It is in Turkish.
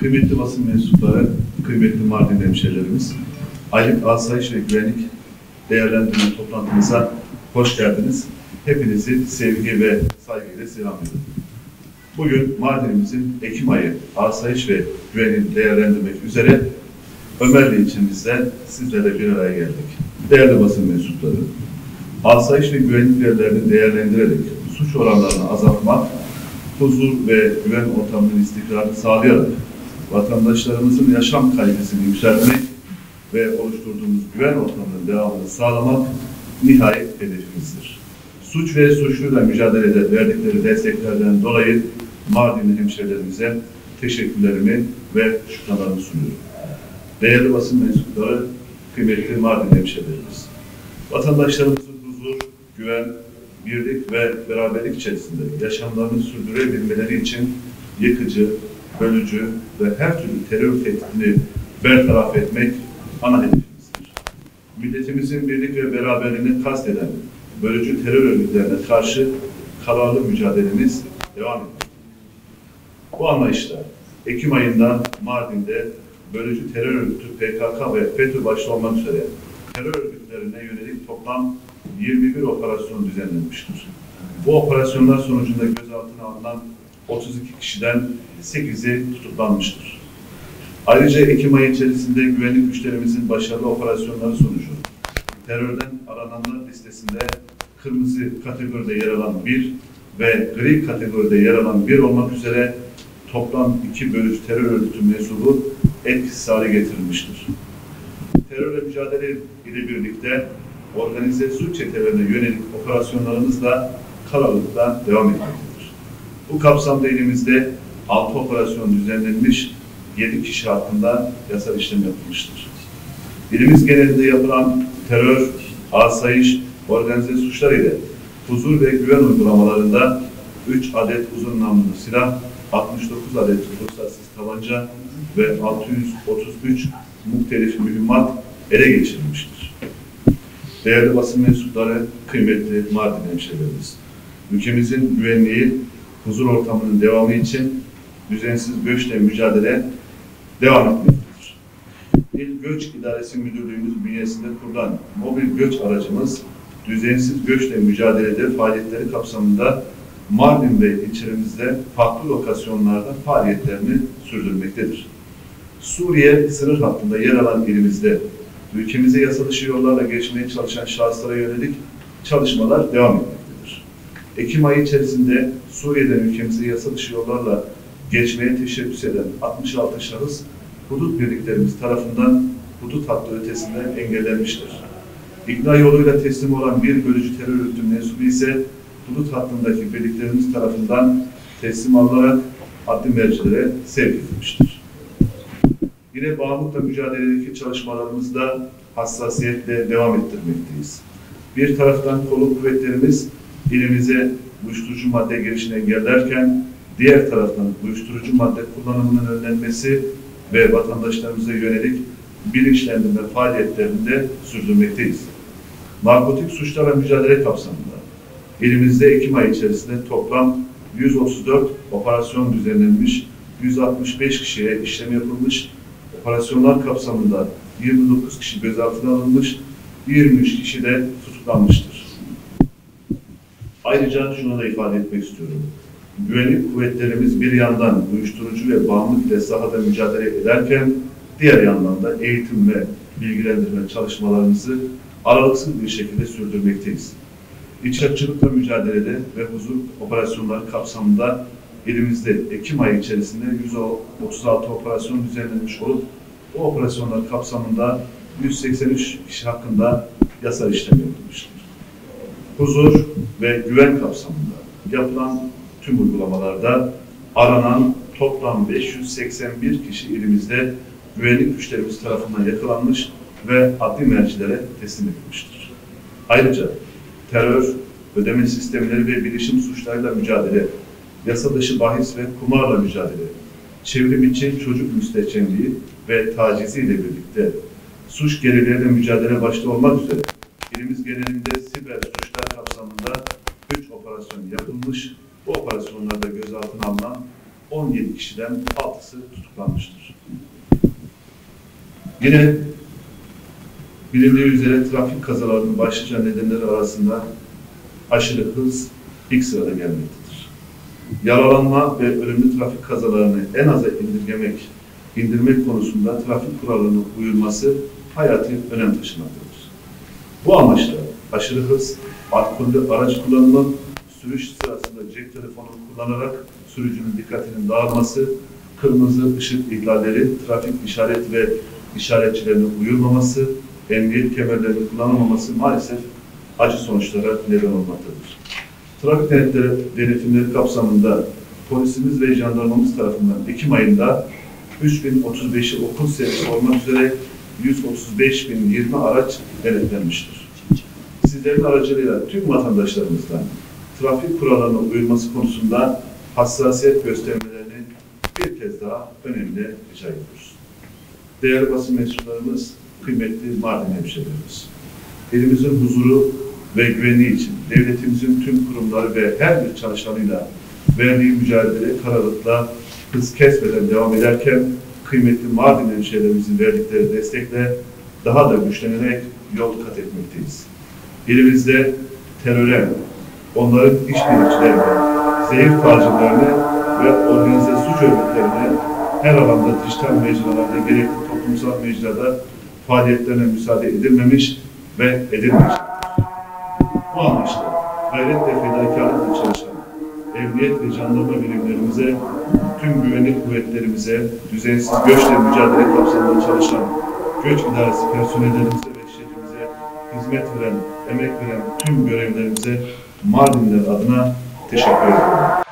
Kıymetli basın mensupları, kıymetli Mardin hemşehrilerimiz, aylık asayiş ve güvenlik değerlendirme toplantımıza hoş geldiniz. Hepinizi sevgi ve saygıyla selamlıyorum. Bugün Mardin'imizin Ekim ayı asayiş ve güvenliği değerlendirmek üzere Ömerli ilçemizde sizlerle bir araya geldik. Değerli basın mensupları, asayiş ve güvenlik değerlerini değerlendirerek suç oranlarını azaltmak, huzur ve güven ortamının istikrarını sağlayarak vatandaşlarımızın yaşam kalitesini yükseltmek ve oluşturduğumuz güven ortamının devamını sağlamak nihayet hedefimizdir. Suç ve suçluyla mücadelede verdikleri desteklerden dolayı Mardinli hemşehrilerimize teşekkürlerimi ve şükranlarımı sunuyorum. Değerli basın mensupları, kıymetli Mardin hemşehrilerimiz, vatandaşlarımızın huzur, güven, birlik ve beraberlik içerisinde yaşamlarını sürdürebilmeleri için yıkıcı, bölücü ve her türlü terör tehdidini bertaraf etmek ana hedefimizdir. Milletimizin birlik ve beraberliğini kasteden bölücü terör örgütlerine karşı kararlı mücadelemiz devam ediyor. Bu anlayışla Ekim ayında Mardin'de bölücü terör örgütü PKK ve FETÖ başta olmak üzere terör örgütlerine yönelik toplam 21 operasyon düzenlenmiştir. Bu operasyonlar sonucunda gözaltına alınan 32 kişiden 8'i tutuklanmıştır. Ayrıca Ekim ayı içerisinde güvenlik güçlerimizin başarılı operasyonları sonucu terörden arananlar listesinde kırmızı kategoride yer alan 1 ve gri kategoride yer alan 1 olmak üzere toplam 2 bölücü terör örgütü mensubu etkisiz hale getirilmiştir. Terörle mücadele ile birlikte organize suç çetelerine yönelik operasyonlarımız da kararlılıkla devam etmektedir. Bu kapsamda elimizde 6 operasyon düzenlenmiş, 7 kişi hakkında yasal işlem yapılmıştır. İlimiz genelinde yapılan terör, asayiş, organize suçlar ile huzur ve güven uygulamalarında 3 adet uzun namlulu silah, 69 adet ruhsatsız tabanca ve 633 muhtelif mühimmat ele geçirilmiştir. Değerli basın mensupları, kıymetli Mardin hemşehrilerimiz, ülkemizin güvenliği, huzur ortamının devamı için düzensiz göçle mücadele devam etmektedir. İl Göç İdaresi Müdürlüğümüz bünyesinde kurulan mobil göç aracımız, düzensiz göçle mücadelede faaliyetleri kapsamında Mardin ve ilçemizde farklı lokasyonlarda faaliyetlerini sürdürmektedir. Suriye sınır hattında yer alan ilimizde ülkemize yasa dışı yollarla geçmeye çalışan şahıslara yönelik çalışmalar devam etmektedir. Ekim ayı içerisinde Suriye'den ülkemize yasa dışı yollarla geçmeye teşebbüs eden 66 şahıs hudut birliklerimiz tarafından hudut hattı ötesinden engellenmiştir. İkna yoluyla teslim olan bir bölücü terör örgütü mensubu ise hudut hattındaki birliklerimiz tarafından teslim alınarak adli mercilere sevk edilmiştir. Yine bağımlılıkla mücadeledeki çalışmalarımızda hassasiyetle devam ettirmekteyiz. Bir taraftan kolluk kuvvetlerimiz ilimize uyuşturucu madde girişini engellerken, diğer taraftan uyuşturucu madde kullanımının önlenmesi ve vatandaşlarımıza yönelik bilinçlendirme faaliyetlerini de sürdürmekteyiz. Narkotik suçlarla mücadele kapsamında elimizde Ekim ayı içerisinde toplam 134 operasyon düzenlenmiş, 165 kişiye işlem yapılmış, operasyonlar kapsamında 29 kişi gözaltına alınmış, 23 kişi de tutuklanmıştır. Ayrıca şunu da ifade etmek istiyorum. Güvenlik kuvvetlerimiz bir yandan uyuşturucu ve bağımlılık ile sahada mücadele ederken, diğer yandan da eğitim ve bilgilendirme çalışmalarımızı aralıksız bir şekilde sürdürmekteyiz. İçerikçilikle mücadelede ve huzur operasyonları kapsamında elimizde Ekim ayı içerisinde 136 operasyon düzenlenmiş olup bu operasyonlar kapsamında 183 kişi hakkında yasal işlem yapılmıştır. Huzur ve güven kapsamında yapılan tüm uygulamalarda aranan toplam 581 kişi ilimizde güvenlik güçlerimiz tarafından yakalanmış ve adli mercilere teslim edilmiştir. Ayrıca terör, ödeme sistemleri ve bilişim suçlarıyla mücadele, yasa dışı bahis ve kumarla mücadele, çevrim içi çocuk müstehcenliği ve tacizi ile birlikte suç gerileriyle mücadele başta olmak üzere ilimiz genelinde siber suçlar kapsamında 3 operasyon yapılmış, bu operasyonlarda gözaltına alınan 17 kişiden 6'sı tutuklanmıştır. Yine bilindiği üzere trafik kazalarının başlıca nedenleri arasında aşırı hız ilk sırada gelmektedir. Yaralanma ve ölümlü trafik kazalarını en aza indirmek konusunda trafik kurallarına uyulması hayati önem taşımaktadır. Bu amaçla aşırı hız, alkollü araç kullanımı, sürüş sırasında cep telefonu kullanarak sürücünün dikkatinin dağılması, kırmızı ışık ihlalleri, trafik işaret ve işaretçilerine uyulmaması, emniyet kemerlerinin kullanılmaması maalesef acı sonuçlara neden olmaktadır. Trafik denetimleri kapsamında polisimiz ve jandarmamız tarafından Ekim ayında 3035'i okul serisi olmak üzere 135.020 araç denetlenmiştir. Sizlerin aracılığıyla tüm vatandaşlarımızdan trafik kurallarına uyulması konusunda hassasiyet göstermelerini bir kez daha önemli rica ediyoruz. Değerli basın mensuplarımız, kıymetli Mardin hemşehrilerimiz, elimizin huzuru ve güvenliği için devletimizin tüm kurumları ve her bir çalışanıyla verdiği mücadele kararlılıkla hız kesmeden devam ederken kıymetli Mardin hemşehrilerimizin verdikleri destekle daha da güçlenerek yol kat etmekteyiz. Elimizde teröre, onların işbirlikçilerine, zehir tacirlerine ve organize suç örgütlerine her alanda dijital mecralarda gerekli toplumsal mecrada faaliyetlerine müsaade edilmemiş ve edilmeyecektir. Bu amaçla gayret ve fedakarlıkla çalışan emniyet ve jandarma birimlerimize, tüm güvenlik kuvvetlerimize, düzensiz göçle mücadele kapsamında çalışan göç idaresi personellerimize ve şehrimize hizmet veren, emek veren tüm görevlerimize Mardinler adına teşekkür ederim.